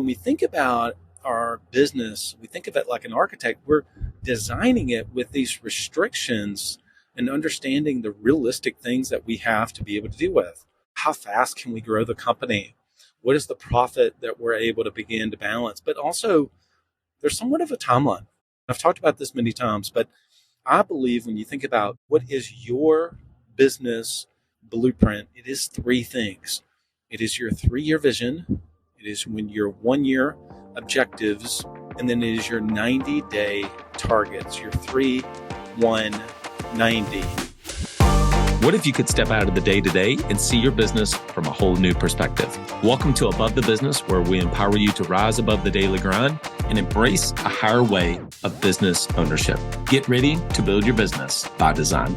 when we think about our business, we think of it like an architect. We're designing it with these restrictions and understanding the realistic things that we have to be able to deal with. How fast can we grow the company? What is the profit that we're able to begin to balance? But also, there's somewhat of a timeline. I've talked about this many times, but I believe when you think about what is your business blueprint, it is three things. It is your 3-year vision, it is when your 1-year objectives, and then it is your 90-day targets, your 3, 1, 90. What if you could step out of the day-to-day and see your business from a whole new perspective? Welcome to Above the Business, where we empower you to rise above the daily grind and embrace a higher way of business ownership. Get ready to build your business by design.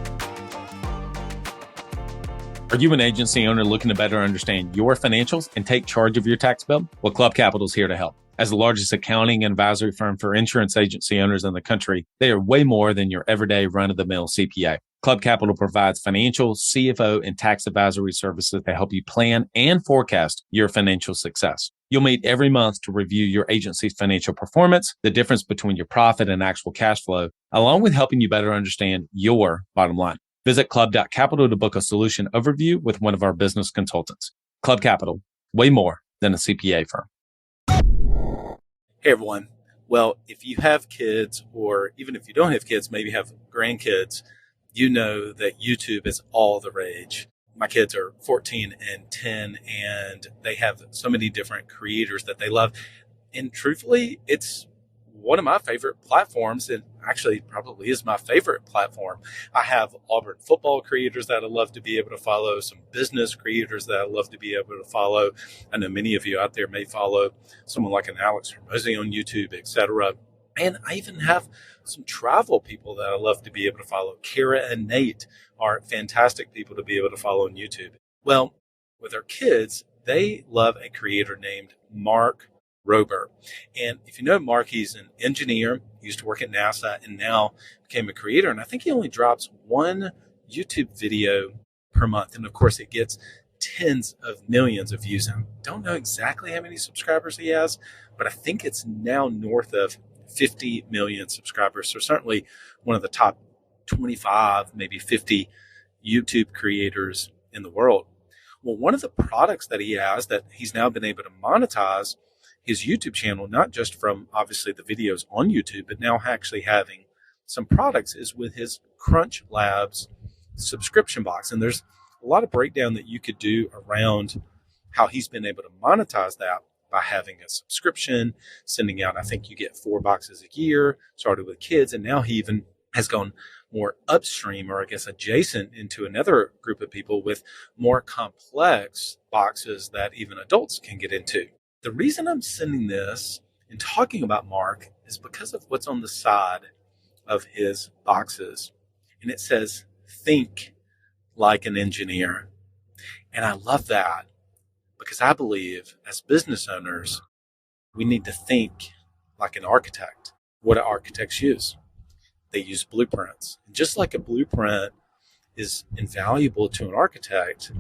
Are you an agency owner looking to better understand your financials and take charge of your tax bill? Well, Club Capital is here to help. As the largest accounting and advisory firm for insurance agency owners in the country, they are way more than your everyday run-of-the-mill CPA. Club Capital provides financial, CFO, and tax advisory services to help you plan and forecast your financial success. You'll meet every month to review your agency's financial performance, the difference between your profit and actual cash flow, along with helping you better understand your bottom line. Visit club.capital to book a solution overview with one of our business consultants. Club Capital, way more than a CPA firm. Hey, everyone. Well, if you have kids, or even if you don't have kids, maybe have grandkids, you know that YouTube is all the rage. My kids are 14 and 10, and they have so many different creators that they love. And truthfully, it's one of my favorite platforms, and actually probably is my favorite platform. I have Auburn football creators that I love to be able to follow, some business creators that I love to be able to follow. I know many of you out there may follow someone like an Alex Hormozy on YouTube, etc. And I even have some travel people that I love to be able to follow. Kara and Nate are fantastic people to be able to follow on YouTube. Well, with our kids, they love a creator named Mark Rober. And if you know Mark, he's an engineer, he used to work at NASA, and now became a creator. And I think he only drops one YouTube video per month. And of course, it gets tens of millions of views. I don't know exactly how many subscribers he has, but I think it's now north of 50 million subscribers. So certainly one of the top 25, maybe 50 YouTube creators in the world. Well, one of the products that he has that he's now been able to monetize his YouTube channel, not just from obviously the videos on YouTube, but now actually having some products, is with his Crunch Labs subscription box. And there's a lot of breakdown that you could do around how he's been able to monetize that by having a subscription, sending out, I think you get 4 boxes a year, started with kids, and now he even has gone more upstream, or I guess adjacent, into another group of people with more complex boxes that even adults can get into. The reason I'm sending this and talking about Mark is because of what's on the side of his boxes. And it says, "Think like an engineer." And I love that because I believe as business owners, we need to think like an architect. What do architects use? They use blueprints. And just like a blueprint is invaluable to an architect,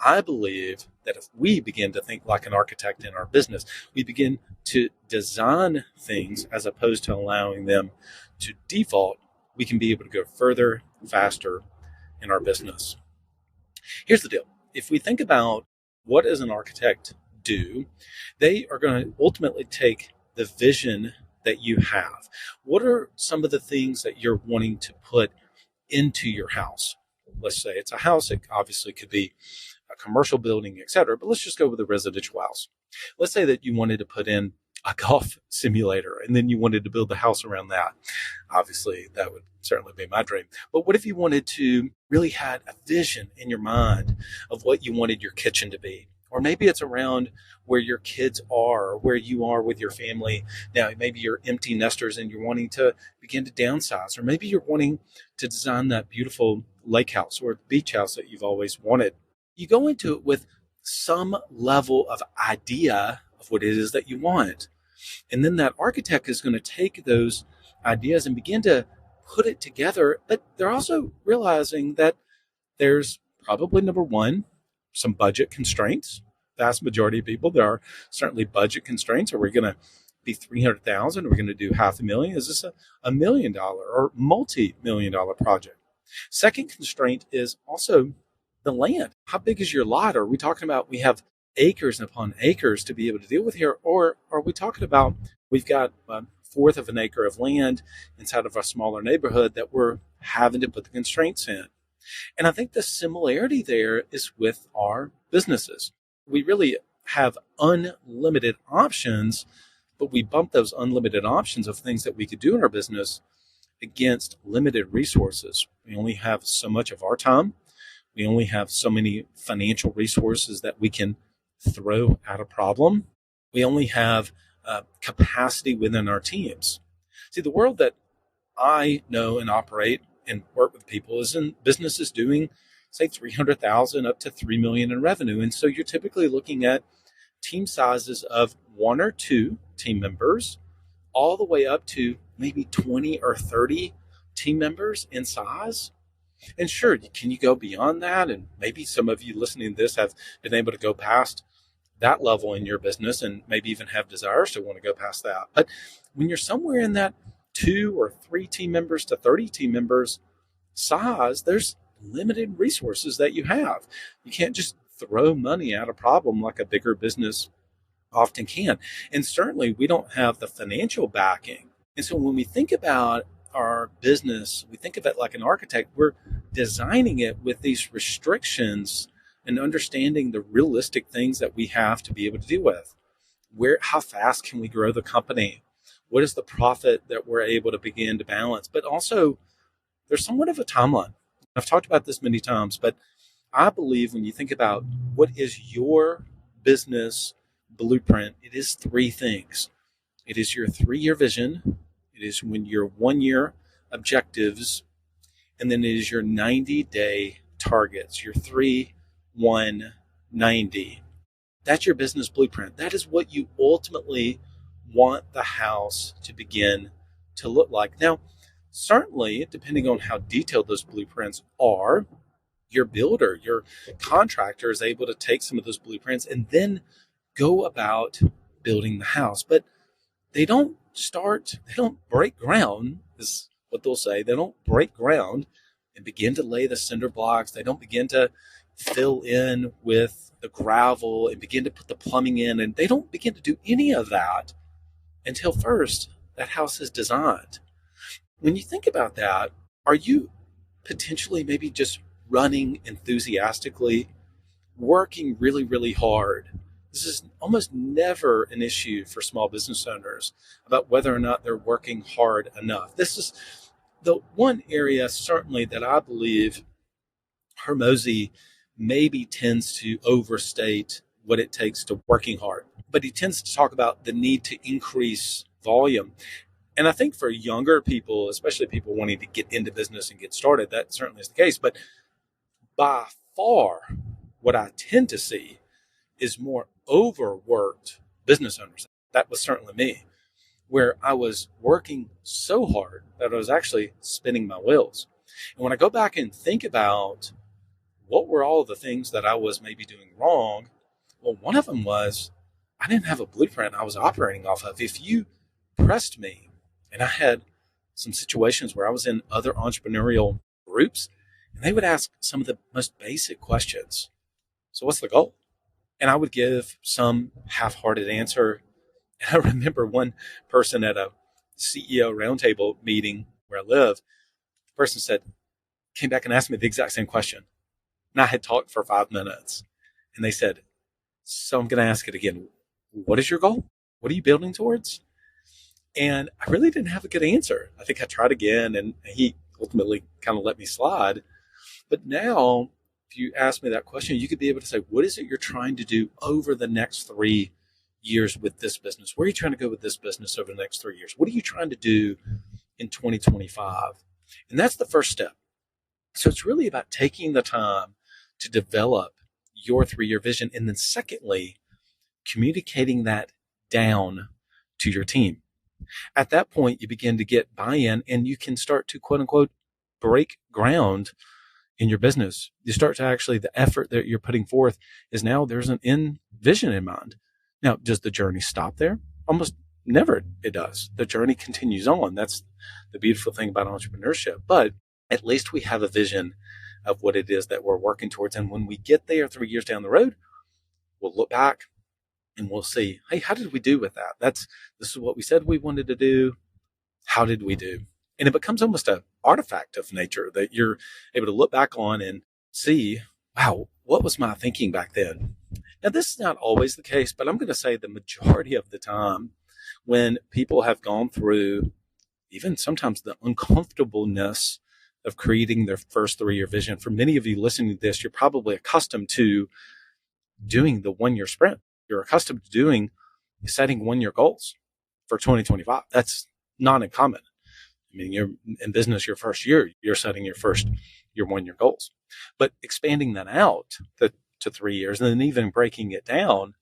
I believe that if we begin to think like an architect in our business, we begin to design things as opposed to allowing them to default, we can be able to go further, faster in our business. Here's the deal. If we think about what does an architect do, they are going to ultimately take the vision that you have. What are some of the things that you're wanting to put into your house? Let's say it's a house. It obviously could be a commercial building, etc. But let's just go with a residential house. Let's say that you wanted to put in a golf simulator, and then you wanted to build the house around that. Obviously, that would certainly be my dream. But what if you wanted to really had a vision in your mind of what you wanted your kitchen to be? Or maybe it's around where your kids are, or where you are with your family. Now, maybe you're empty nesters and you're wanting to begin to downsize, or maybe you're wanting to design that beautiful lake house or beach house that you've always wanted. You go into it with some level of idea of what it is that you want. And then that architect is going to take those ideas and begin to put it together. But they're also realizing that there's probably, number one, some budget constraints. vast majority of people, there are certainly budget constraints. Are we going to be 300,000? Are we going to do half a million? Is this $1 million or multi-million-dollar project? Second constraint is also the land. How big is your lot? Are we talking about we have acres upon acres to be able to deal with here? Or are we talking about we've got a fourth of an acre of land inside of a smaller neighborhood that we're having to put the constraints in? And I think the similarity there is with our businesses. We really have unlimited options, but we bump those unlimited options of things that we could do in our business against limited resources. We only have so much of our time. We only have so many financial resources that we can throw at a problem. We only have capacity within our teams. See, the world that I know and operate and work with people is in businesses doing, say, 300,000 up to 3 million in revenue. And so you're typically looking at team sizes of one or two team members, all the way up to maybe 20 or 30 team members in size. And sure, can you go beyond that? And maybe some of you listening to this have been able to go past that level in your business and maybe even have desires to want to go past that. But when you're somewhere in that 2 or 3 team members to 30 team members size, there's limited resources that you have. You can't just throw money at a problem like a bigger business often can. And certainly we don't have the financial backing. And so when we think about our business, we think of it like an architect. We're designing it with these restrictions and understanding the realistic things that we have to be able to deal with. How fast can we grow the company? What is the profit that we're able to begin to balance? But also, there's somewhat of a timeline. I've talked about this many times, but I believe when you think about what is your business blueprint, it is 3 things. It is your 3-year vision. It is when your 1-year objectives, and then it is your 90-day targets, your 3, 1, 90. That's your business blueprint. That is what you ultimately want the house to begin to look like. Now, certainly, depending on how detailed those blueprints are, your builder, your contractor is able to take some of those blueprints and then go about building the house. But they don't break ground, is what they'll say. They don't break ground and begin to lay the cinder blocks. They don't begin to fill in with the gravel and begin to put the plumbing in. And they don't begin to do any of that until first that house is designed. When you think about that, are you potentially maybe just running enthusiastically, working really, really hard? This is almost never an issue for small business owners about whether or not they're working hard enough. This is the one area certainly that I believe Hormozy maybe tends to overstate what it takes to working hard. But he tends to talk about the need to increase volume. And I think for younger people, especially people wanting to get into business and get started, that certainly is the case. But by far, what I tend to see is more overworked business owners. That was certainly me, where I was working so hard that I was actually spinning my wheels. And when I go back and think about what were all the things that I was maybe doing wrong, well, one of them was I didn't have a blueprint I was operating off of. If you pressed me, and I had some situations where I was in other entrepreneurial groups, and they would ask some of the most basic questions. So what's the goal? And I would give some half-hearted answer. And I remember one person at a CEO roundtable meeting where I live, the person came back and asked me the exact same question. And I had talked for 5 minutes. And they said, so I'm going to ask it again. What is your goal? What are you building towards? And I really didn't have a good answer. I think I tried again, and he ultimately kind of let me slide. But now, if you ask me that question, you could be able to say, what is it you're trying to do over the next 3 years with this business? Where are you trying to go with this business over the next 3 years? What are you trying to do in 2025? And that's the first step. So it's really about taking the time to develop your 3-year vision. And then secondly, communicating that down to your team. At that point, you begin to get buy-in and you can start to quote unquote break ground in your business, you start to actually, the effort that you're putting forth is now there's an end vision in mind. Now, does the journey stop there? Almost never it does. The journey continues on. That's the beautiful thing about entrepreneurship. But at least we have a vision of what it is that we're working towards. And when we get there 3 years down the road, we'll look back and we'll see, hey, how did we do with that? This is what we said we wanted to do. How did we do? And it becomes almost an artifact of nature that you're able to look back on and see, wow, what was my thinking back then? Now, this is not always the case, but I'm going to say the majority of the time when people have gone through even sometimes the uncomfortableness of creating their first 3-year vision. For many of you listening to this, you're probably accustomed to doing the 1-year sprint. You're accustomed to setting 1-year goals for 2025. That's not uncommon. I mean, you're in business your first year, you're setting your 1-year goals. But expanding that out to 3 years and then even breaking it down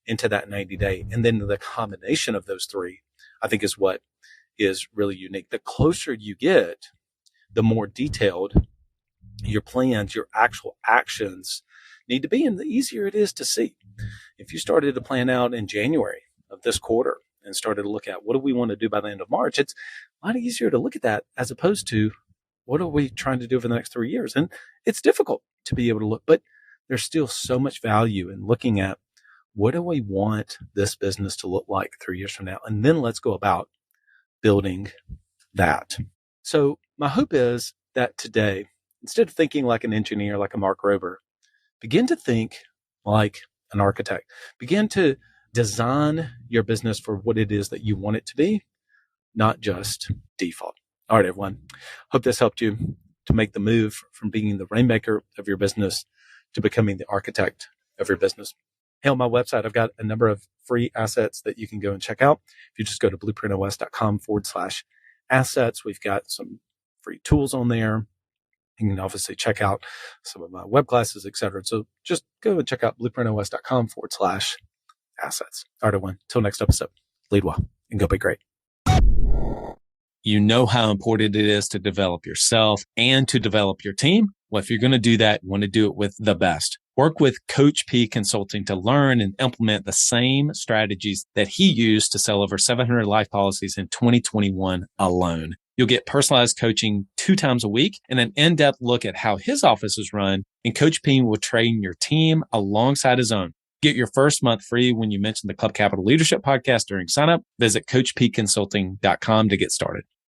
into that 90-day, and then the combination of those three, I think is what is really unique. The closer you get, the more detailed your plans, your actual actions need to be, and the easier it is to see. If you started to plan out in January of this quarter and started to look at what do we want to do by the end of March, it's a lot easier to look at that as opposed to what are we trying to do for the next 3 years? And it's difficult to be able to look, but there's still so much value in looking at what do we want this business to look like 3 years from now? And then let's go about building that. So my hope is that today, instead of thinking like an engineer, like a Mark Rober, begin to think like an architect. Begin to design your business for what it is that you want it to be, not just default. All right, everyone. Hope this helped you to make the move from being the rainmaker of your business to becoming the architect of your business. Hey, on my website, I've got a number of free assets that you can go and check out. If you just go to blueprintos.com/assets, we've got some free tools on there. You can obviously check out some of my web classes, et cetera. So just go and check out blueprintos.com/assets. All right, everyone. Until next episode, lead well and go be great. You know how important it is to develop yourself and to develop your team. Well, if you're going to do that, you want to do it with the best. Work with Coach P Consulting to learn and implement the same strategies that he used to sell over 700 life policies in 2021 alone. You'll get personalized coaching 2 times a week and an in-depth look at how his office is run. And Coach P will train your team alongside his own. Get your first month free when you mention the Club Capital Leadership Podcast during sign up. Visit coachpconsulting.com to get started.